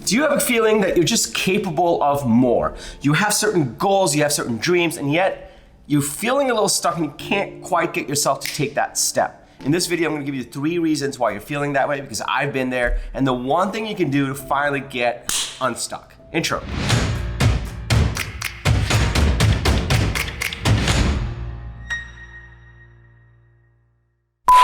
Do you have a feeling that you're just capable of more? You have certain goals, you have certain dreams, and yet you're feeling a little stuck and you can't quite get yourself to take that step. In this video, I'm gonna give you 3 reasons why you're feeling that way, because I've been there, and the one thing you can do to finally get unstuck. Intro.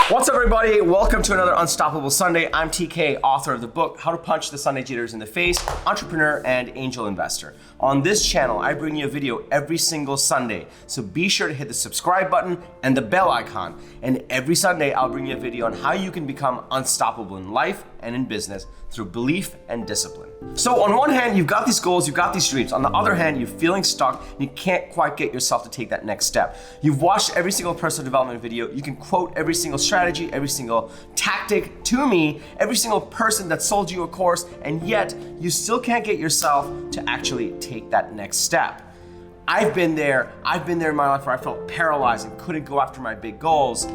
What's up, everybody? Welcome to another Unstoppable Sunday. I'm TK, author of the book, How to Punch the Sunday Jitters in the Face, entrepreneur and angel investor. On this channel, I bring you a video every single Sunday, so be sure to hit the subscribe button and the bell icon. And every Sunday, I'll bring you a video on how you can become unstoppable in life and in business through belief and discipline. So on one hand, you've got these goals, you've got these dreams. On the other hand, you're feeling stuck and you can't quite get yourself to take that next step. You've watched every single personal development video. You can quote every single strategy, every single tactic to me, every single person that sold you a course, and yet you still can't get yourself to actually take that next step. I've been there in my life where I felt paralyzed and couldn't go after my big goals.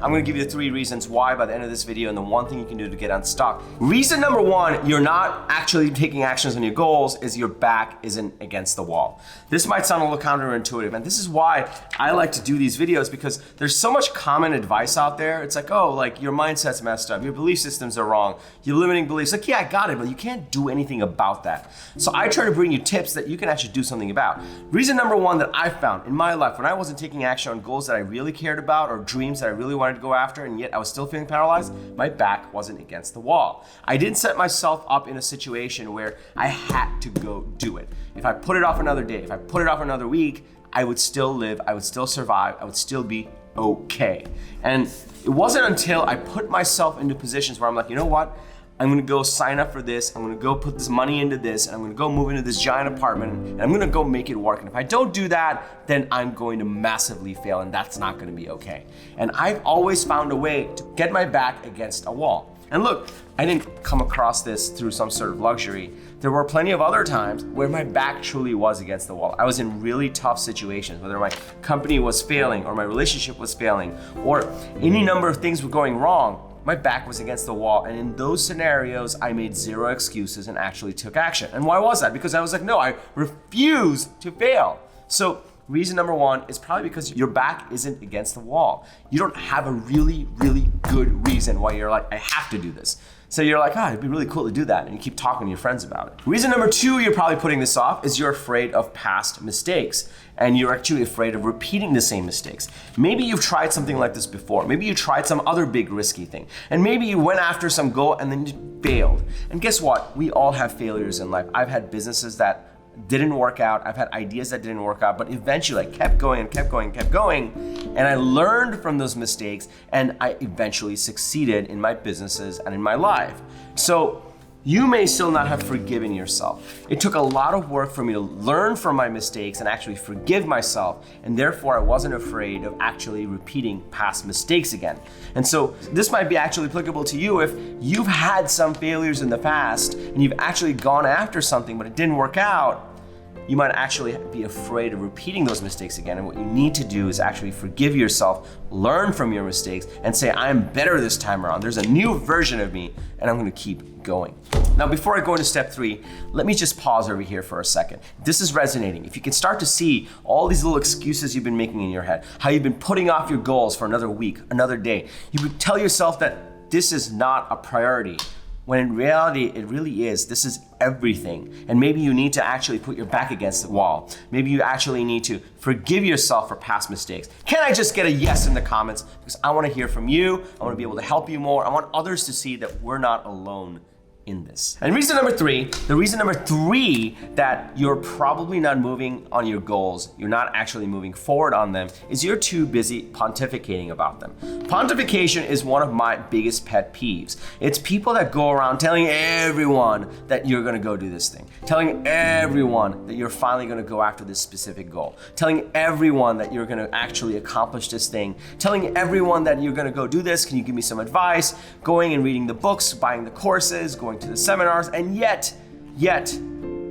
I'm gonna give you the 3 reasons why by the end of this video, and the one thing you can do to get unstuck. Reason number 1, you're not actually taking actions on your goals, is your back isn't against the wall. This might sound a little counterintuitive, and this is why I like to do these videos, because there's so much common advice out there. It's like, oh, like your mindset's messed up, your belief systems are wrong, your limiting beliefs. Like, yeah, I got it, but you can't do anything about that. So I try to bring you tips that you can actually do something about. Reason number 1 that I found in my life when I wasn't taking action on goals that I really cared about or dreams that I really wanted to go after, and yet I was still feeling paralyzed, my back wasn't against the wall. I didn't set myself up in a situation where I had to go do it. If I put it off another day, if I put it off another week, I would still live, I would still survive, I would still be okay. And it wasn't until I put myself into positions where I'm like, you know what? I'm gonna go sign up for this, I'm gonna go put this money into this, and I'm gonna go move into this giant apartment, and I'm gonna go make it work. And if I don't do that, then I'm going to massively fail, and that's not gonna be okay. And I've always found a way to get my back against a wall. And look, I didn't come across this through some sort of luxury. There were plenty of other times where my back truly was against the wall. I was in really tough situations, whether my company was failing or my relationship was failing or any number of things were going wrong. My back was against the wall, and in those scenarios, I made 0 excuses and actually took action. And why was that? Because I was like, no, I refuse to fail. So reason number 1 is probably because your back isn't against the wall. You don't have a really, really good reason why you're like, I have to do this. So you're like, it'd be really cool to do that, and you keep talking to your friends about it. Reason number 2 you're probably putting this off is you're afraid of past mistakes, and you're actually afraid of repeating the same mistakes. Maybe you've tried something like this before. Maybe you tried some other big risky thing, and maybe you went after some goal and then you failed. And guess what? We all have failures in life. I've had businesses that didn't work out. I've had ideas that didn't work out, but eventually I kept going and kept going and kept going. And I learned from those mistakes, and I eventually succeeded in my businesses and in my life. So you may still not have forgiven yourself. It took a lot of work for me to learn from my mistakes and actually forgive myself, and therefore I wasn't afraid of actually repeating past mistakes again. And so this might be actually applicable to you if you've had some failures in the past and you've actually gone after something but it didn't work out. You might actually be afraid of repeating those mistakes again. And what you need to do is actually forgive yourself, learn from your mistakes, and say, I'm better this time around. There's a new version of me, and I'm gonna keep going. Now, before I go into step 3, let me just pause over here for a second. If this is resonating, if you can start to see all these little excuses you've been making in your head, how you've been putting off your goals for another week, another day, you would tell yourself that this is not a priority, when in reality, it really is. This is everything. And maybe you need to actually put your back against the wall. Maybe you actually need to forgive yourself for past mistakes. Can I just get a yes in the comments? Because I want to hear from you. I want to be able to help you more. I want others to see that we're not alone in this. And reason number 3, the reason number 3 that you're probably not moving on your goals, you're not actually moving forward on them, is you're too busy pontificating about them. Pontification is one of my biggest pet peeves. It's people that go around telling everyone that you're gonna go do this thing, telling everyone that you're finally gonna go after this specific goal, telling everyone that you're gonna actually accomplish this thing, telling everyone that you're gonna go do this, can you give me some advice, going and reading the books, buying the courses, going to the seminars, and yet,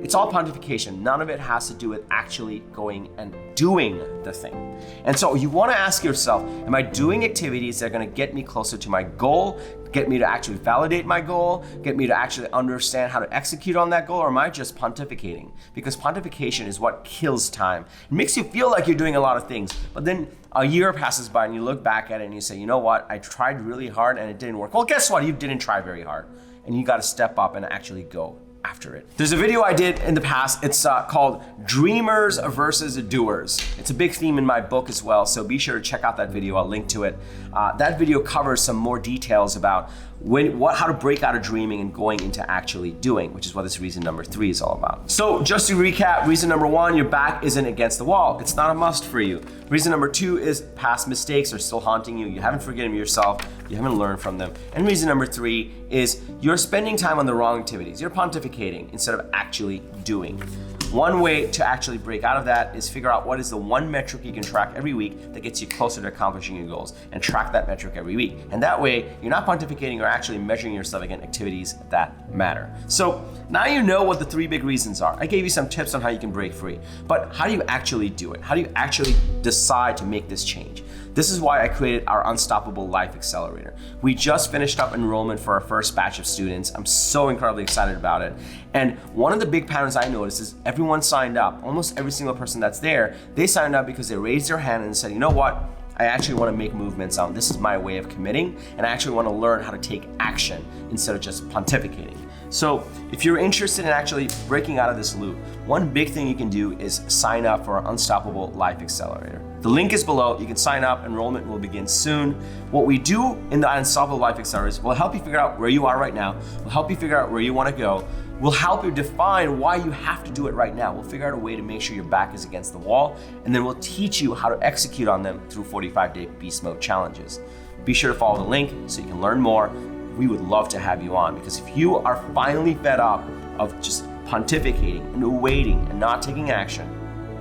it's all pontification. None of it has to do with actually going and doing the thing. And so you want to ask yourself, am I doing activities that are going to get me closer to my goal, get me to actually validate my goal, get me to actually understand how to execute on that goal, or am I just pontificating? Because pontification is what kills time. It makes you feel like you're doing a lot of things, but then a year passes by and you look back at it and you say, you know what, I tried really hard and it didn't work. Well, guess what? You didn't try very hard, and you gotta step up and actually go after it. There's a video I did in the past. It's called Dreamers versus Doers. It's a big theme in my book as well, so be sure to check out that video. I'll link to it. That video covers some more details about how to break out of dreaming and going into actually doing, which is what this reason number 3 is all about. So just to recap, reason number 1, your back isn't against the wall. It's not a must for you. Reason number 2 is past mistakes are still haunting you. You haven't forgiven yourself. You haven't learned from them. And reason number 3 is you're spending time on the wrong activities. You're pontificating instead of actually doing. One way to actually break out of that is figure out what is the one metric you can track every week that gets you closer to accomplishing your goals, and track that metric every week. And that way, you're not pontificating, you're actually measuring yourself against activities that matter. So now you know what the 3 big reasons are. I gave you some tips on how you can break free, but how do you actually do it? How do you actually decide to make this change? This is why I created our Unstoppable Life Accelerator. We just finished up enrollment for our first batch of students. I'm so incredibly excited about it. And one of the big patterns I noticed is everyone signed up. Almost every single person that's there, they signed up because they raised their hand and said, you know what? I actually want to make movements on. This is my way of committing, and I actually want to learn how to take action instead of just pontificating. So if you're interested in actually breaking out of this loop, one big thing you can do is sign up for our Unstoppable Life Accelerator. The link is below. You can sign up. Enrollment will begin soon. What we do in the Unstoppable Life Accelerator will help you figure out where you are right now. We'll help you figure out where you want to go. We'll help you define why you have to do it right now. We'll figure out a way to make sure your back is against the wall, and then we'll teach you how to execute on them through 45-day beast mode challenges. Be sure to follow the link so you can learn more. We would love to have you on, because if you are finally fed up of just pontificating and waiting and not taking action,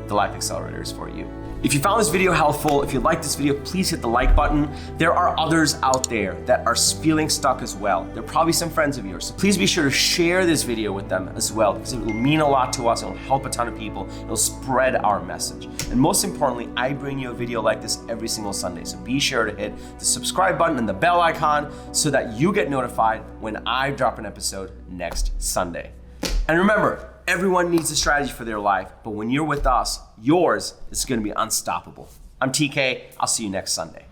the Life Accelerator is for you. If you found this video helpful, if you like this video, please hit the like button. There are others out there that are feeling stuck as well. They're probably some friends of yours. So please be sure to share this video with them as well, because it will mean a lot to us. It'll help a ton of people. It'll spread our message. And most importantly, I bring you a video like this every single Sunday. So be sure to hit the subscribe button and the bell icon so that you get notified when I drop an episode next Sunday. And remember, everyone needs a strategy for their life, but when you're with us, yours is going to be unstoppable. I'm TK. I'll see you next Sunday.